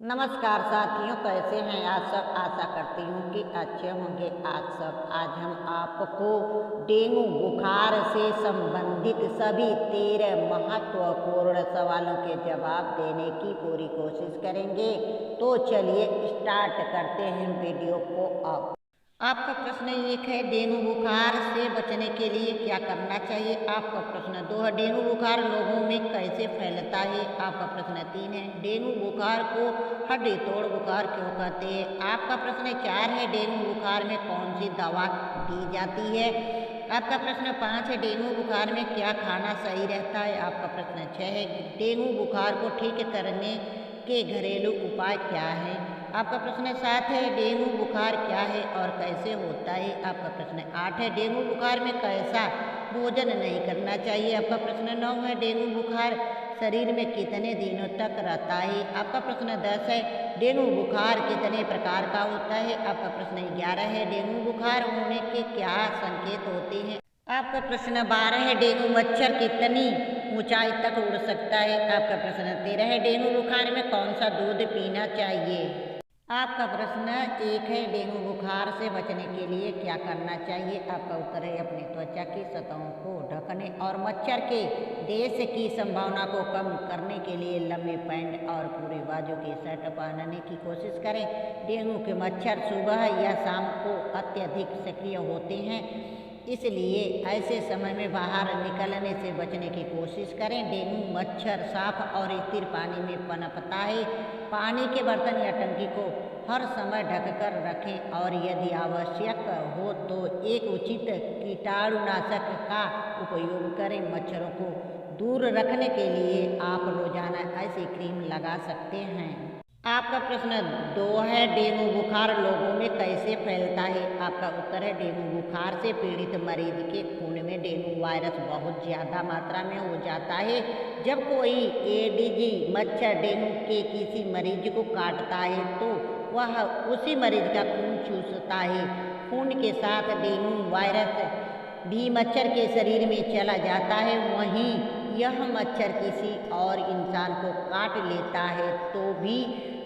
नमस्कार साथियों, कैसे हैं आप सब। आशा करती हूँ कि अच्छे होंगे आप सब। आज हम आपको डेंगू बुखार से संबंधित सभी 13 महत्वपूर्ण सवालों के जवाब देने की पूरी कोशिश करेंगे। तो चलिए स्टार्ट करते हैं वीडियो को। अब आपका प्रश्न एक है, डेंगू बुखार से बचने के लिए क्या करना चाहिए। आपका प्रश्न 2 है, डेंगू बुखार लोगों में कैसे फैलता है। आपका प्रश्न 3 है, डेंगू बुखार को हड्डी तोड़ बुखार क्यों कहते हैं। आपका प्रश्न 4 है, डेंगू बुखार में कौन सी दवा दी जाती है। आपका प्रश्न 5 है, डेंगू बुखार में क्या खाना सही रहता है। आपका प्रश्न 6 है, डेंगू बुखार को ठीक करने के घरेलू उपाय क्या है। आपका प्रश्न 7 है, डेंगू बुखार क्या है और कैसे होता है। आपका प्रश्न 8 है, डेंगू बुखार में कैसा भोजन नहीं करना चाहिए। आपका प्रश्न 9 है, डेंगू बुखार शरीर में कितने दिनों तक रहता है। आपका प्रश्न 10 है, डेंगू बुखार कितने प्रकार का होता है। आपका प्रश्न 11 है, डेंगू बुखार होने के क्या संकेत होते हैं। आपका प्रश्न 12 है, डेंगू मच्छर कितनी ऊंचाई तक उड़ सकता है। आपका प्रश्न 13 है, डेंगू बुखार में कौन सा दूध पीना चाहिए। आपका प्रश्न 1 है, डेंगू बुखार से बचने के लिए क्या करना चाहिए। आपका उत्तर है, अपनी त्वचा की सतहों को ढकने और मच्छर के देश की संभावना को कम करने के लिए लंबे पैंट और पूरे बाजू की शर्ट पहनने की कोशिश करें। डेंगू के मच्छर सुबह या शाम को अत्यधिक सक्रिय होते हैं, इसलिए ऐसे समय में बाहर निकलने से बचने की कोशिश करें। डेंगू मच्छर साफ और स्थिर पानी में पनपता है। पानी के बर्तन या टंकी को हर समय ढककर रखें और यदि आवश्यक हो तो एक उचित कीटाणुनाशक का उपयोग करें। मच्छरों को दूर रखने के लिए आप रोजाना ऐसी क्रीम लगा सकते हैं। आपका प्रश्न 2 है, डेंगू बुखार लोगों में कैसे फैलता है। आपका उत्तर है, डेंगू बुखार से पीड़ित मरीज के खून में डेंगू वायरस बहुत ज़्यादा मात्रा में हो जाता है। जब कोई एडीजी मच्छर डेंगू के किसी मरीज को काटता है तो वह उसी मरीज का खून चूसता है। खून के साथ डेंगू वायरस भी मच्छर के शरीर में चला जाता है। वहीं यह मच्छर किसी और इंसान को काट लेता है तो भी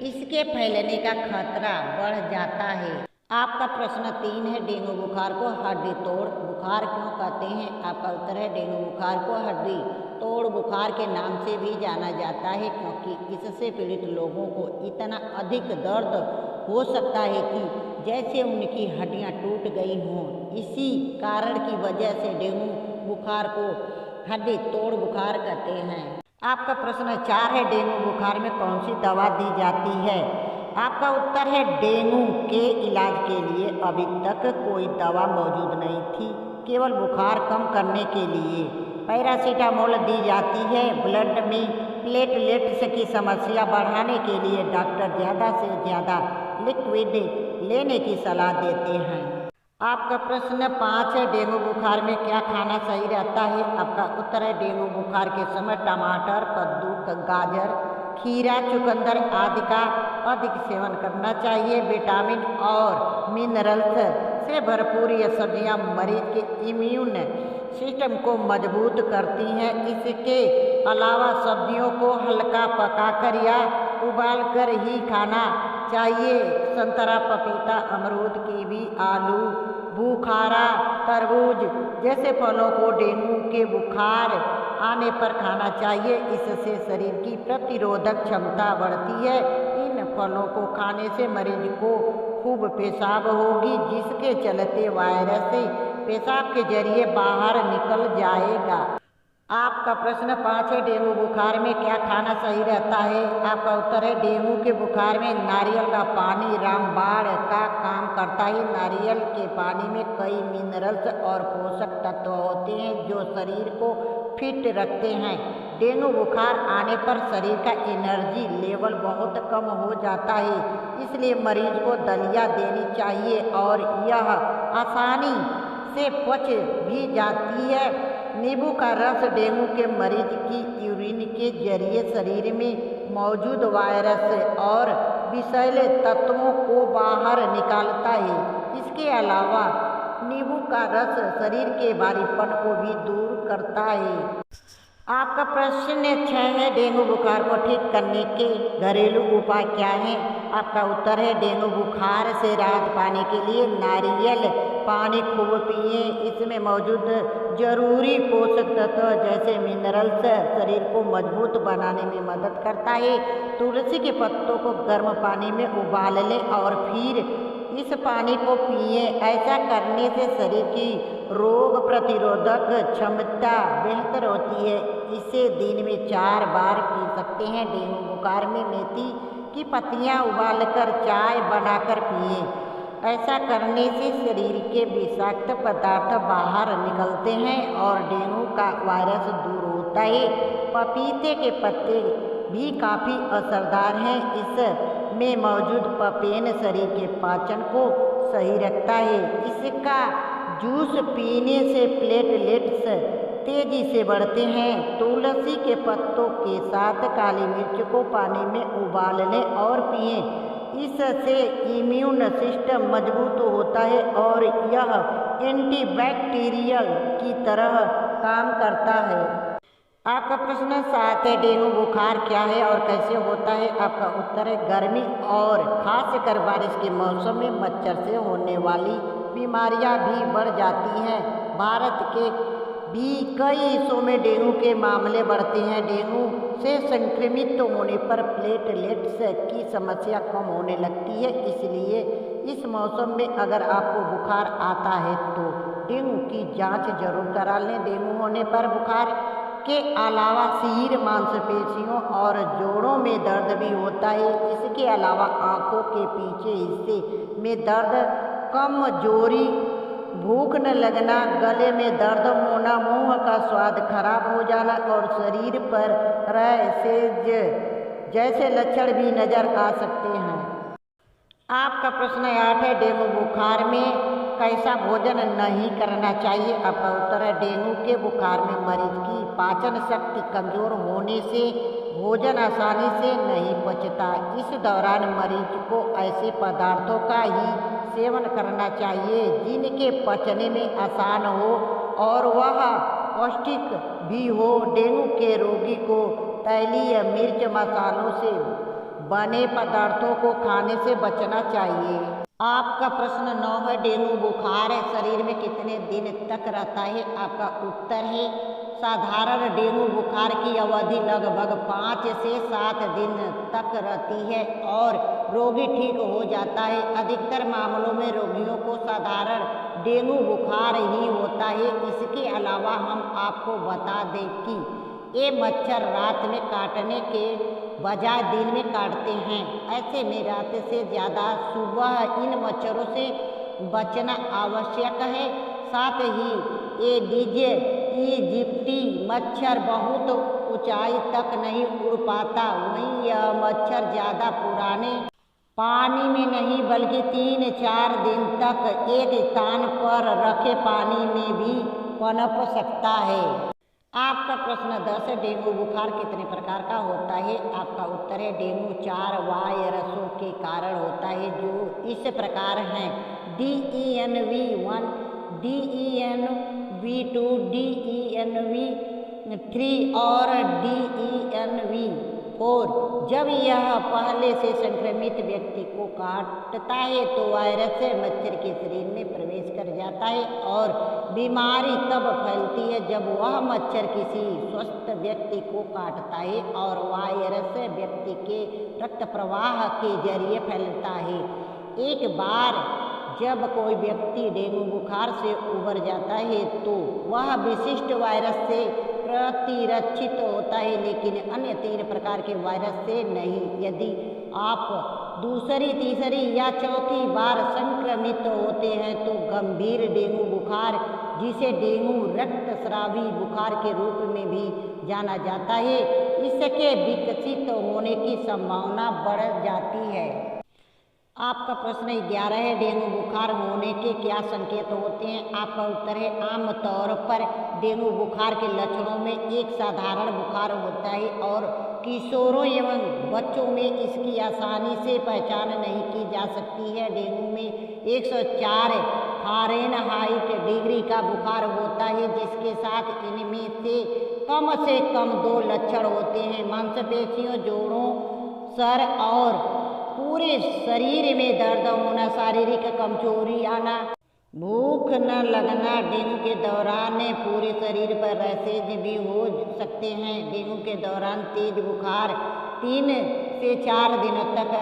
इसके फैलने का खतरा बढ़ जाता है। आपका प्रश्न 3 है, डेंगू बुखार को हड्डी तोड़ बुखार क्यों कहते हैं। आपका उत्तर है, डेंगू बुखार को हड्डी तोड़ बुखार के नाम से भी जाना जाता है क्योंकि इससे पीड़ित लोगों को इतना अधिक दर्द हो सकता है कि जैसे उनकी हड्डियां टूट गई हों। इसी कारण की वजह से डेंगू बुखार को हड्डी तोड़ बुखार कहते हैं। आपका प्रश्न 4 है, डेंगू बुखार में कौन सी दवा दी जाती है। आपका उत्तर है, डेंगू के इलाज के लिए अभी तक कोई दवा मौजूद नहीं थी। केवल बुखार कम करने के लिए पैरासीटामोल दी जाती है। ब्लड में प्लेटलेट्स की समस्या बढ़ाने के लिए डॉक्टर ज़्यादा से ज़्यादा लिक्विड लेने की सलाह देते हैं। आपका प्रश्न 5 है, डेंगू बुखार में क्या खाना सही रहता है। आपका उत्तर है, डेंगू बुखार के समय टमाटर, कद्दू, गाजर, खीरा, चुकंदर आदि का अधिक सेवन करना चाहिए। विटामिन और मिनरल्स से भरपूर यह सब्जियां मरीज के इम्यून सिस्टम को मजबूत करती हैं। इसके अलावा सब्जियों को हल्का पकाकर या उबालकर ही खाना चाहिए। संतरा, पपीता, अमरूद, कीवी, आलू बुखारा, तरबूज जैसे फलों को डेंगू के बुखार आने पर खाना चाहिए। इससे शरीर की प्रतिरोधक क्षमता बढ़ती है। इन फलों को खाने से मरीज को खूब पेशाब होगी, जिसके चलते वायरस पेशाब के जरिए बाहर निकल जाएगा। आपका प्रश्न 5 है, डेंगू बुखार में क्या खाना सही रहता है। आपका उत्तर है, डेंगू के बुखार में नारियल का पानी रामबाण का काम करता है। नारियल के पानी में कई मिनरल्स और पोषक तत्व होते हैं जो शरीर को फिट रखते हैं। डेंगू बुखार आने पर शरीर का एनर्जी लेवल बहुत कम हो जाता है, इसलिए मरीज को दलिया देनी चाहिए और यह आसानी से पच भी जाती है। नींबू का रस डेंगू के मरीज की यूरिन के जरिए शरीर में मौजूद वायरस और विषैले तत्वों को बाहर निकालता है। इसके अलावा नींबू का रस शरीर के भारीपन को भी दूर करता है। आपका प्रश्न 6 है, डेंगू बुखार को ठीक करने के घरेलू उपाय क्या हैं? आपका उत्तर है, डेंगू बुखार से राहत पाने के लिए नारियल पानी खूब पिए। इसमें मौजूद जरूरी पोषक तत्व जैसे मिनरल्स शरीर को मजबूत बनाने में मदद करता है। तुलसी के पत्तों को गर्म पानी में उबाल लें और फिर इस पानी को पिए। ऐसा करने से शरीर की रोग प्रतिरोधक क्षमता बेहतर होती है। इसे दिन में 4 बार पी सकते हैं। डेंगू बुखार में मेथी की पत्तियां उबालकर चाय बनाकर पिए। ऐसा करने से शरीर के विषाक्त पदार्थ बाहर निकलते हैं और डेंगू का वायरस दूर होता है। पपीते के पत्ते भी काफ़ी असरदार हैं। इसमें मौजूद पपेन शरीर के पाचन को सही रखता है। इसका जूस पीने से प्लेटलेट्स तेजी से बढ़ते हैं। तुलसी के पत्तों के साथ काली मिर्च को पानी में उबाल लें और पिएं। इससे इम्यून सिस्टम मजबूत होता है और यह एंटीबैक्टीरियल की तरह काम करता है। आपका प्रश्न 7 है, डेंगू बुखार क्या है और कैसे होता है? आपका उत्तर है, गर्मी और खासकर बारिश के मौसम में मच्छर से होने वाली बीमारियां भी बढ़ जाती हैं। भारत के भी कई हिस्सों में डेंगू के मामले बढ़ते हैं। डेंगू से संक्रमित होने पर प्लेटलेट्स की समस्या कम होने लगती है। इसलिए इस मौसम में अगर आपको बुखार आता है तो डेंगू की जांच जरूर करा लें। डेंगू होने पर बुखार के अलावा सिर, मांसपेशियों और जोड़ों में दर्द भी होता है। इसके अलावा आंखों के पीछे हिस्से में दर्द, कमजोरी, भूख न लगना, गले में दर्द होना, मुंह का स्वाद खराब हो जाना और शरीर पर रैशेज जैसे लक्षण भी नजर आ सकते हैं। आपका प्रश्न 8 है, डेंगू बुखार में कैसा भोजन नहीं करना चाहिए? आपका उत्तर है, डेंगू के बुखार में मरीज की पाचन शक्ति कमजोर होने से भोजन आसानी से नहीं पचता। इस दौरान मरीज को ऐसे पदार्थों का ही सेवन करना चाहिए जिनके पचने में आसान हो और वह पौष्टिक भी हो। डेंगू के रोगी को तैलीय, मिर्च मसालों से बने पदार्थों को खाने से बचना चाहिए। आपका प्रश्न 9 है, डेंगू बुखार शरीर में कितने दिन तक रहता है? आपका उत्तर है, साधारण डेंगू बुखार की अवधि लगभग 5 से 7 दिन तक रहती है और रोगी ठीक हो जाता है। अधिकतर मामलों में रोगियों को साधारण डेंगू बुखार ही होता है। इसके अलावा हम आपको बता दें कि ये मच्छर रात में काटने के बजाय दिन में काटते हैं। ऐसे में रात से ज़्यादा सुबह इन मच्छरों से बचना आवश्यक है। साथ ही एडिज इजिप्टी मच्छर बहुत ऊंचाई तक नहीं उड़ पाता। वहीं यह मच्छर ज़्यादा पुराने पानी में नहीं बल्कि 3-4 दिन तक एक स्थान पर रखे पानी में भी पनप सकता है। आपका प्रश्न 10 है, डेंगू बुखार कितने प्रकार का होता है? आपका उत्तर है, डेंगू 4 वायरसों के कारण होता है जो इस प्रकार हैं: DENV1, DENV2, DENV3 और DENV4। जब यह पहले से संक्रमित व्यक्ति को काटता है तो वायरस मच्छर के शरीर में प्रवेश कर जाता है और बीमारी तब फैलती है जब वह मच्छर किसी स्वस्थ व्यक्ति को काटता है और वायरस व्यक्ति के रक्त प्रवाह के जरिए फैलता है। एक बार जब कोई व्यक्ति डेंगू बुखार से उबर जाता है तो वह विशिष्ट वायरस से प्रतिरक्षित होता है, लेकिन अन्य 3 प्रकार के वायरस से नहीं। यदि आप दूसरी, तीसरी या चौथी बार संक्रमित होते हैं तो गंभीर डेंगू बुखार, जिसे डेंगू रक्तस्रावी बुखार के रूप में भी जाना जाता है, इसके विकसित होने की संभावना बढ़ जाती है। आपका प्रश्न 11 है, डेंगू बुखार होने के क्या संकेत होते हैं? आपका उत्तर है, आमतौर पर डेंगू बुखार के लक्षणों में एक साधारण बुखार होता है और किशोरों एवं बच्चों में इसकी आसानी से पहचान नहीं की जा सकती है। डेंगू में 104 फ़ारेनहाइट डिग्री का बुखार होता है, जिसके साथ इनमें से कम से कम 2 लक्षण होते हैं: मांसपेशियों, जोड़ों, सर और पूरे शरीर में दर्द होना, शारीरिक कमजोरी आना, भूख न लगना। डेंगू के दौरान पूरे शरीर पर रैशेज भी हो सकते हैं। डेंगू के दौरान तेज बुखार 3 से 4 दिनों तक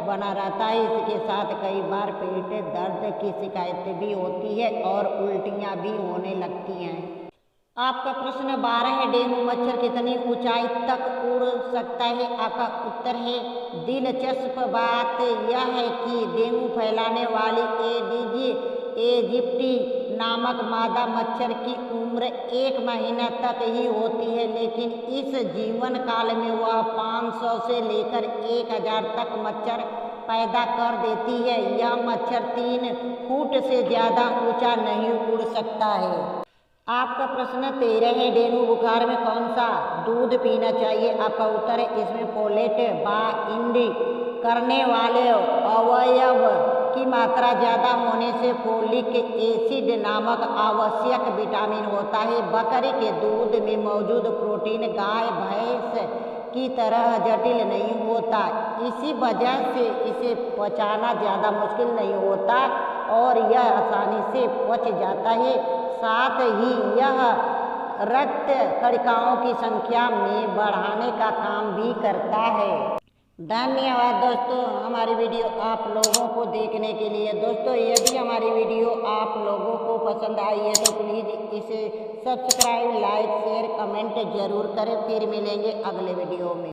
बना रहता है। इसके साथ कई बार पेट दर्द की शिकायत भी होती है और उल्टियाँ भी होने लगती हैं। आपका प्रश्न 12 है, डेंगू मच्छर कितनी ऊंचाई तक उड़ सकता है? आपका उत्तर है, दिलचस्प बात यह है कि डेंगू फैलाने वाली एडिज एजिप्टी नामक मादा मच्छर की उम्र 1 महीना तक ही होती है, लेकिन इस जीवन काल में वह 500 से लेकर 1000 तक मच्छर पैदा कर देती है। यह मच्छर 3 फुट से ज़्यादा ऊंचा नहीं उड़ सकता है। आपका प्रश्न 13 है, डेंगू बुखार में कौन सा दूध पीना चाहिए? आपका उत्तर है, इसमें फोलेट बाइंड करने वाले अवयव की मात्रा ज़्यादा होने से फोलिक एसिड नामक आवश्यक विटामिन होता है। बकरी के दूध में मौजूद प्रोटीन गाय भैंस की तरह जटिल नहीं होता, इसी वजह से इसे पचाना ज़्यादा मुश्किल नहीं होता और यह आसानी से पच जाता है। साथ ही यह रक्त कणिकाओं की संख्या में बढ़ाने का काम भी करता है। धन्यवाद दोस्तों हमारी वीडियो आप लोगों को देखने के लिए। दोस्तों यदि हमारी वीडियो आप लोगों को पसंद आई है तो प्लीज़ इसे सब्सक्राइब, लाइक, शेयर, कमेंट जरूर करें। फिर मिलेंगे अगले वीडियो में।